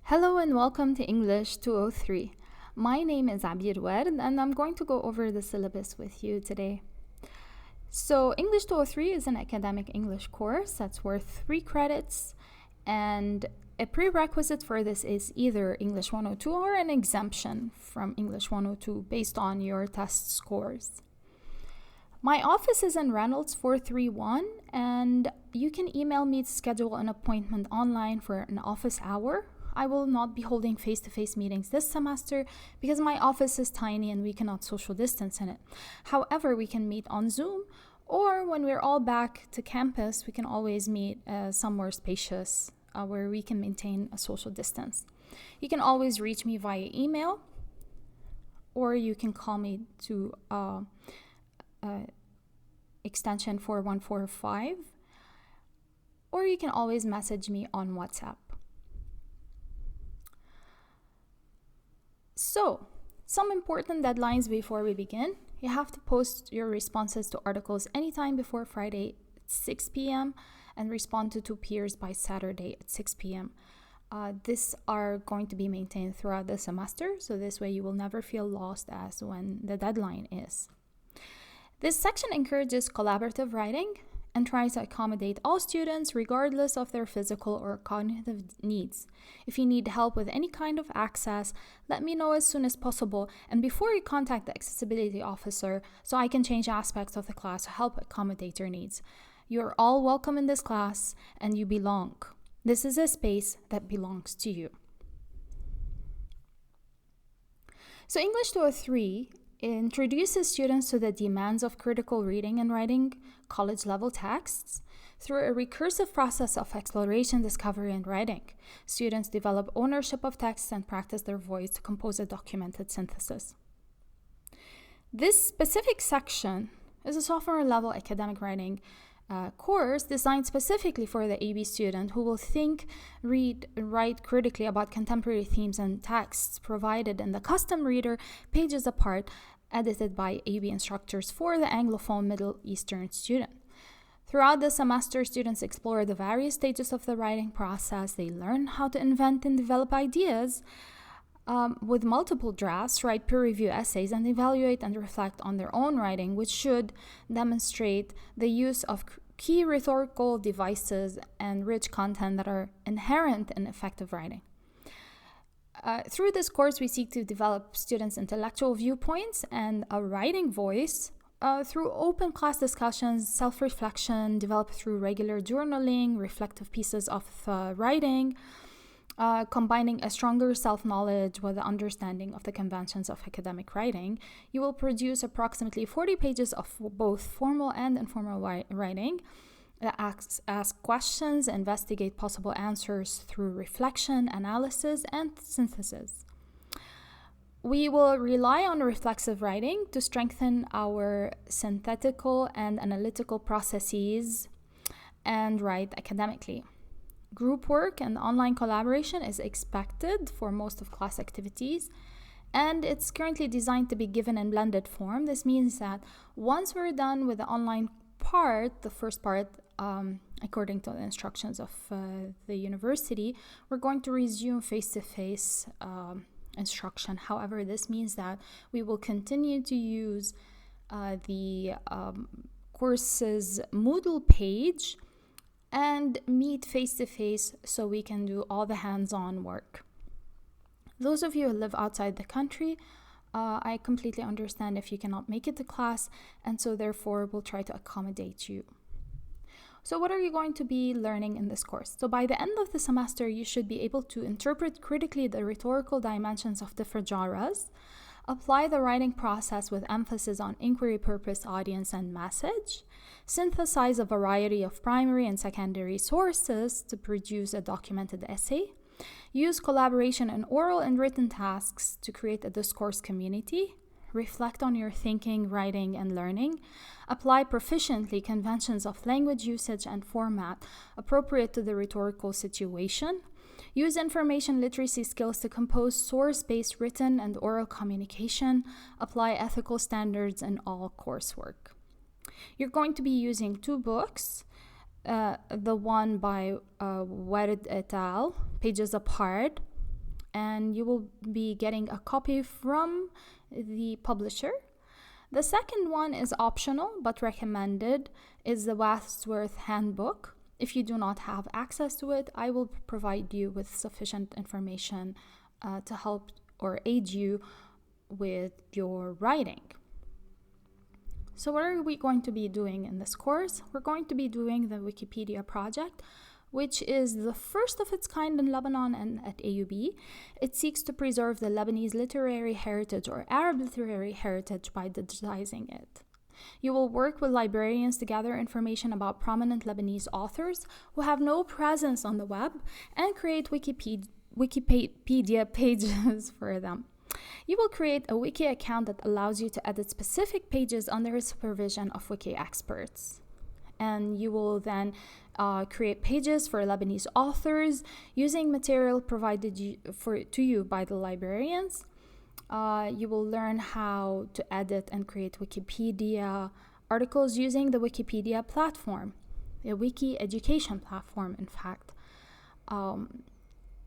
Hello and welcome to English 203. My name is Abir Ward and I'm going to go over the syllabus with you today. So English 203 is an academic English course that's worth 3 credits, and a prerequisite for this is either English 102 or an exemption from English 102 based on your test scores. My office is in Reynolds 431, and you can email me to schedule an appointment online for an office hour. I will not be holding face-to-face meetings this semester because my office is tiny and we cannot social distance in it. However, we can meet on Zoom, or when we're all back to campus, we can always meet somewhere spacious where we can maintain a social distance. You can always reach me via email, or you can call me to extension 4145, or you can always message me on WhatsApp. So, some important deadlines before we begin. You have to post your responses to articles anytime before Friday at 6 p.m. and respond to 2 peers by Saturday at 6 p.m. These are going to be maintained throughout the semester, so this way you will never feel lost as when the deadline is. This section encourages collaborative writing and tries to accommodate all students regardless of their physical or cognitive needs. If you need help with any kind of access, let me know as soon as possible and before you contact the accessibility officer so I can change aspects of the class to help accommodate your needs. You're all welcome in this class and you belong. This is a space that belongs to you. So English 203 introduces students to the demands of critical reading and writing college-level texts through a recursive process of exploration, discovery, and writing. Students develop ownership of texts and practice their voice to compose a documented synthesis. This specific section is a sophomore-level academic writing course designed specifically for the AUB student who will think, read, and write critically about contemporary themes and texts provided in the custom reader pages apart, edited by AUB instructors for the Anglophone Middle Eastern student. Throughout the semester, students explore the various stages of the writing process. They learn how to invent and develop ideas with multiple drafts, write peer review essays, and evaluate and reflect on their own writing, which should demonstrate the use of key rhetorical devices and rich content that are inherent in effective writing. Through this course, we seek to develop students' intellectual viewpoints and a writing voice through open class discussions, self-reflection, developed through regular journaling, reflective pieces of writing, combining a stronger self-knowledge with the understanding of the conventions of academic writing. You will produce approximately 40 pages of both formal and informal writing that ask questions, investigate possible answers through reflection, analysis, and synthesis. We will rely on reflexive writing to strengthen our synthetical and analytical processes and write academically. Group work and online collaboration is expected for most of class activities, and it's currently designed to be given in blended form. This means that once we're done with the online part, the first part, according to the instructions of the university, we're going to resume face-to-face instruction. However, this means that we will continue to use the course's Moodle page and meet face-to-face so we can do all the hands-on work. Those of you who live outside the country, I completely understand if you cannot make it to class, and so therefore we'll try to accommodate you. So what are you going to be learning in this course? So by the end of the semester, you should be able to interpret critically the rhetorical dimensions of different genres, apply the writing process with emphasis on inquiry, purpose, audience, and message, synthesize a variety of primary and secondary sources to produce a documented essay, use collaboration in oral and written tasks to create a discourse community, reflect on your thinking, writing, and learning, apply proficiently conventions of language usage and format appropriate to the rhetorical situation, use information literacy skills to compose source-based written and oral communication, apply ethical standards in all coursework. You're going to be using 2 books, the one by Ward et al., Pages Apart, and you will be getting a copy from the publisher. The second one is optional but recommended, is the Wadsworth Handbook. If you do not have access to it, I will provide you with sufficient information to help or aid you with your writing. So what are we going to be doing in this course? We're going to be doing the Wikipedia project, which is the first of its kind in Lebanon and at AUB. It seeks to preserve the Lebanese literary heritage or Arab literary heritage by digitizing it. You will work with librarians to gather information about prominent Lebanese authors who have no presence on the web and create Wikipedia pages for them. You will create a wiki account that allows you to edit specific pages under the supervision of wiki experts. And you will then create pages for Lebanese authors using material provided to you by the librarians. You will learn how to edit and create Wikipedia articles using the Wikipedia platform, a wiki education platform, in fact.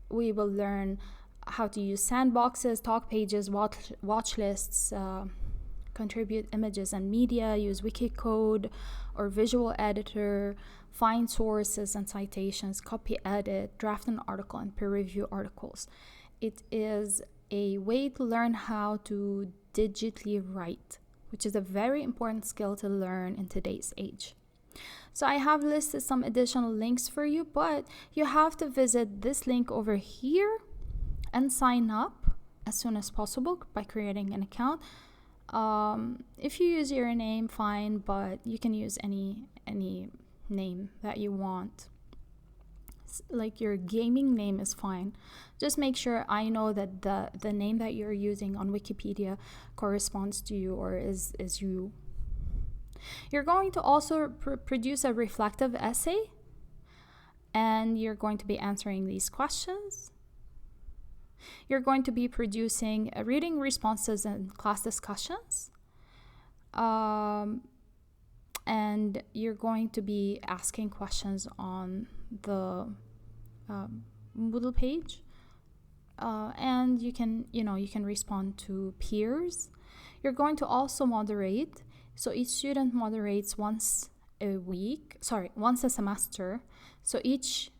We will learn how to use sandboxes, talk pages, watch lists, contribute images and media, use Wikicode or visual editor, find sources and citations, copy edit, draft an article, and peer review articles. It is a way to learn how to digitally write, which is a very important skill to learn in today's age. So I have listed some additional links for you, but you have to visit this link over here and sign up as soon as possible by creating an account. If you use your name, fine, but you can use any name that you want. Like your gaming name is fine. Just make sure I know that the name that you're using on Wikipedia corresponds to you or is you. You're going to also produce a reflective essay, and you're going to be answering these questions. You're going to be producing reading responses and class discussions. And you're going to be asking questions on the Moodle page. And you can respond to peers. You're going to also moderate. So each student moderates once a semester. So each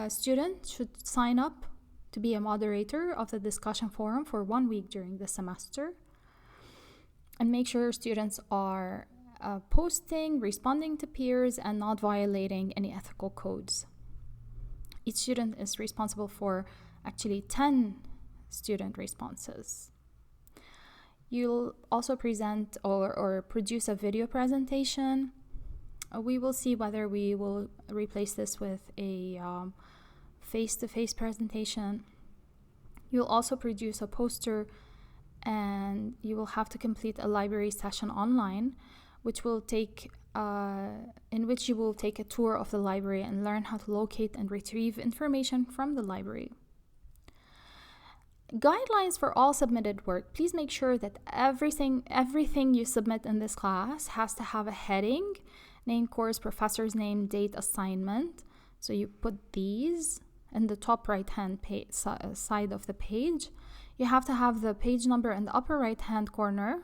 student should sign up to be a moderator of the discussion forum for 1 week during the semester. And make sure students are posting, responding to peers, and not violating any ethical codes. Each student is responsible for actually 10 student responses. You'll also present or produce a video presentation. We will see whether we will replace this with a face-to-face presentation. You'll also produce a poster, and you will have to complete a library session online, in which you will take a tour of the library and learn how to locate and retrieve information from the library. Guidelines for all submitted work. Please make sure that everything you submit in this class has to have a heading, name, course, professor's name, date, assignment. So you put these in the top right-hand side of the page. You have to have the page number in the upper right-hand corner.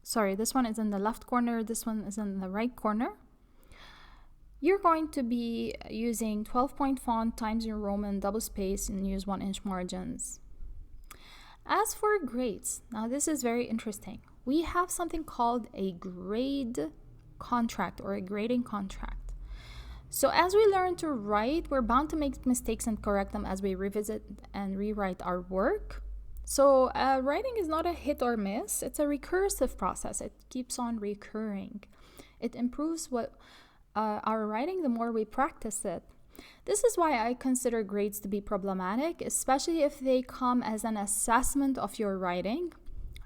Sorry, this one is in the left corner, this one is in the right corner. You're going to be using 12-point font, Times New Roman, double space, and use 1-inch margins. As for grades, now this is very interesting. We have something called a grade contract or a grading contract. So as we learn to write, we're bound to make mistakes and correct them as we revisit and rewrite our work. So writing is not a hit or miss. It's a recursive process. It keeps on recurring. It improves our writing the more we practice it. This is why I consider grades to be problematic, especially if they come as an assessment of your writing.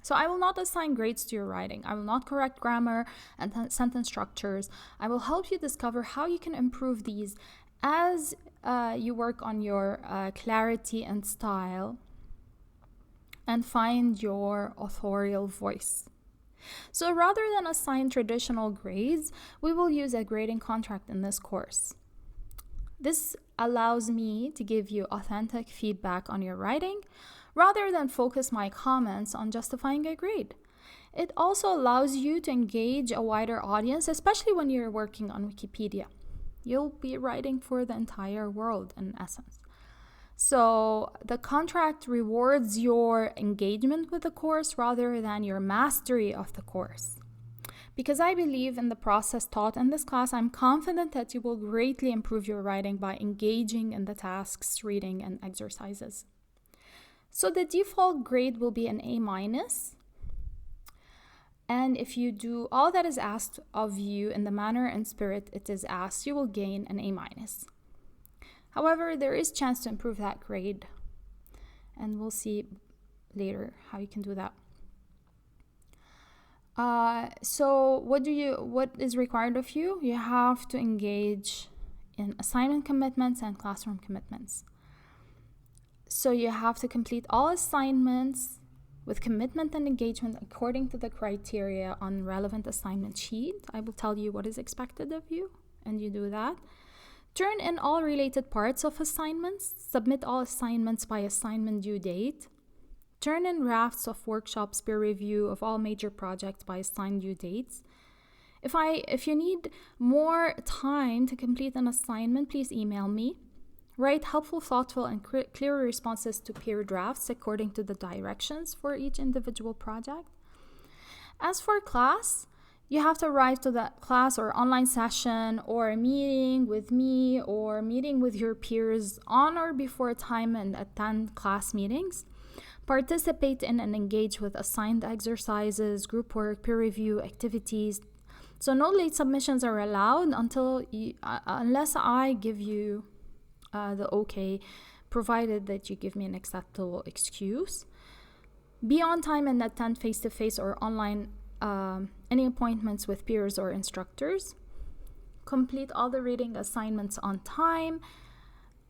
So I will not assign grades to your writing. I will not correct grammar and sentence structures. I will help you discover how you can improve these as you work on your clarity and style and find your authorial voice. So rather than assign traditional grades, we will use a grading contract in this course. This allows me to give you authentic feedback on your writing rather than focus my comments on justifying a grade. It also allows you to engage a wider audience, especially when you're working on Wikipedia. You'll be writing for the entire world in essence. So the contract rewards your engagement with the course rather than your mastery of the course. Because I believe in the process taught in this class, I'm confident that you will greatly improve your writing by engaging in the tasks, reading, and exercises. So the default grade will be an A-. And if you do all that is asked of you in the manner and spirit it is asked, you will gain an A-. However, there is chance to improve that grade. And we'll see later how you can do that. So what is required of you? You have to engage in assignment commitments and classroom commitments. So you have to complete all assignments with commitment and engagement according to the criteria on relevant assignment sheet. I will tell you what is expected of you, and you do that. Turn in all related parts of assignments. Submit all assignments by assignment due date. Turn in drafts of workshops, peer review of all major projects by assigned due dates. If you need more time to complete an assignment, please email me. Write helpful, thoughtful, and clear responses to peer drafts according to the directions for each individual project. As for class, you have to arrive to that class or online session or a meeting with me or meeting with your peers on or before time and attend class meetings. Participate in and engage with assigned exercises, group work, peer review, activities. So no late submissions are allowed unless I give you the okay, provided that you give me an acceptable excuse. Be on time and attend face-to-face or online any appointments with peers or instructors. Complete all the reading assignments on time.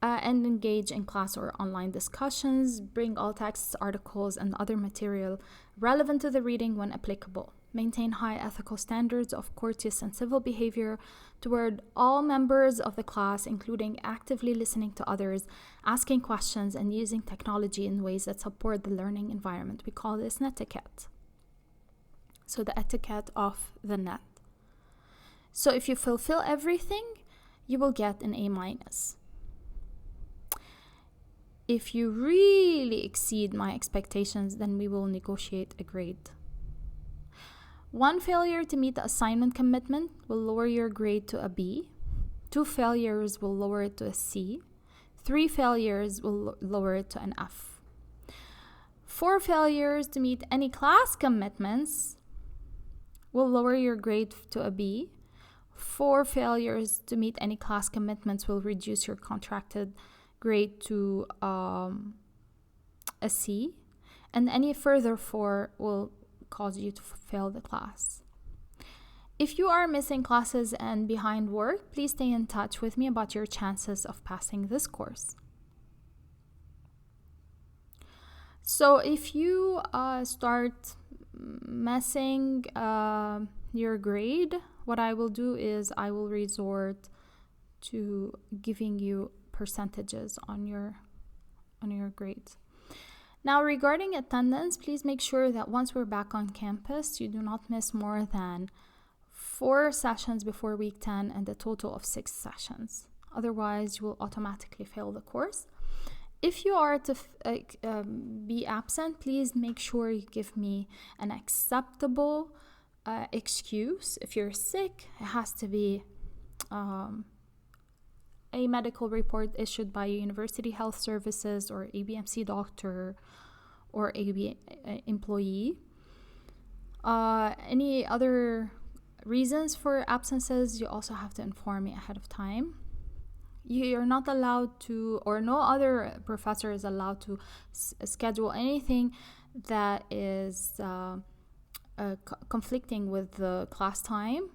And engage in class or online discussions. Bring all texts, articles, and other material relevant to the reading when applicable. Maintain high ethical standards of courteous and civil behavior toward all members of the class, including actively listening to others, asking questions, and using technology in ways that support the learning environment. We call this netiquette. So the etiquette of the net. So if you fulfill everything, you will get an A-. If you really exceed my expectations, then we will negotiate a grade. One failure to meet the assignment commitment will lower your grade to a B. 2 failures will lower it to a C. 3 failures will lower it to an F. 4 failures to meet any class commitments will lower your grade to a B. 4 failures to meet any class commitments will reduce your contracted grade to a C, and any further 4 will cause you to fail the class. If you are missing classes and behind work, please stay in touch with me about your chances of passing this course. So if you start messing your grade, what I will do is I will resort to giving you percentages on your grades. Now, regarding attendance, please make sure that once we're back on campus, you do not miss more than 4 sessions before week 10 and a total of 6 sessions. Otherwise, you will automatically fail the course. If you are to be absent, please make sure you give me an acceptable excuse. If you're sick, it has to be a medical report issued by University Health Services or ABMC doctor or AUB employee. Any other reasons for absences, you also have to inform me ahead of time. You're not allowed to, or no other professor is allowed to schedule anything that is conflicting with the class time.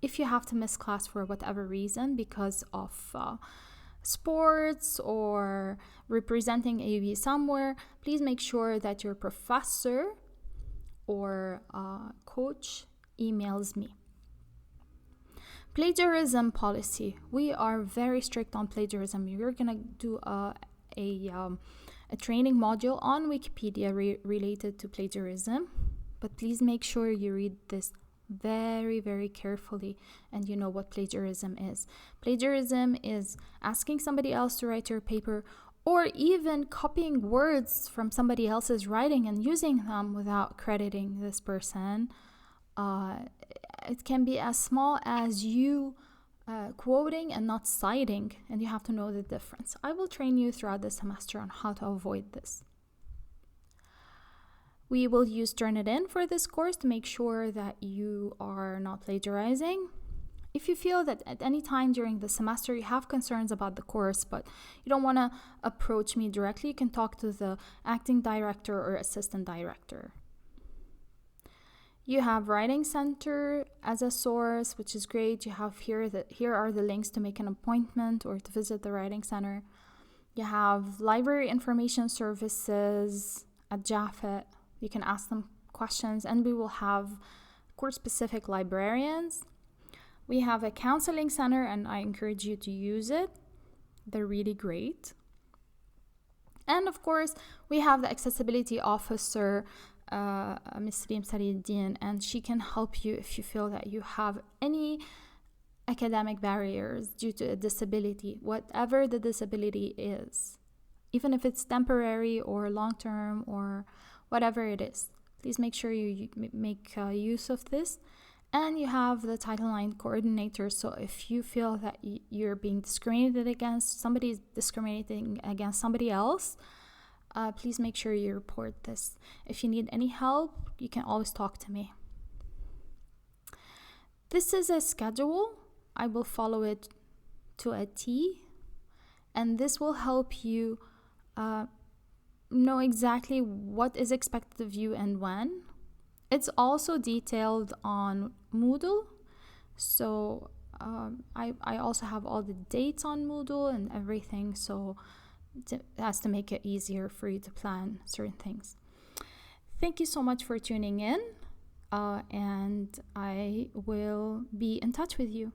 If you have to miss class for whatever reason because of sports or representing AUB somewhere, please make sure that your professor or coach emails me. Plagiarism policy. We are very strict on plagiarism. We're going to do a training module on Wikipedia related to plagiarism, but please make sure you read this very, very carefully and you know what plagiarism is. Plagiarism is asking somebody else to write your paper, or even copying words from somebody else's writing and using them without crediting this person. It can be as small as you quoting and not citing, and you have to know the difference. I will train you throughout the semester on how to avoid this. We will use Turnitin for this course to make sure that you are not plagiarizing. If you feel that at any time during the semester you have concerns about the course, but you don't want to approach me directly, you can talk to the acting director or assistant director. You have Writing Center as a source, which is great. You have here are the links to make an appointment or to visit the Writing Center. You have Library Information Services at Jafet. You can ask them questions, and we will have course-specific librarians. We have a counseling center, and I encourage you to use it. They're really great. And of course, we have the accessibility officer, Ms. Reem Sarieddin, and she can help you if you feel that you have any academic barriers due to a disability, whatever the disability is, even if it's temporary or long-term or whatever it is. Please make sure you make use of this. And you have the Title IX coordinator. So if you feel that you're being discriminated against, somebody is discriminating against somebody else, please make sure you report this. If you need any help, you can always talk to me. This is a schedule. I will follow it to a T, and this will help you know exactly what is expected of you and when. It's also detailed on Moodle, so I also have all the dates on Moodle and everything, so it has to make it easier for you to plan certain things. Thank you so much for tuning in, and I will be in touch with you.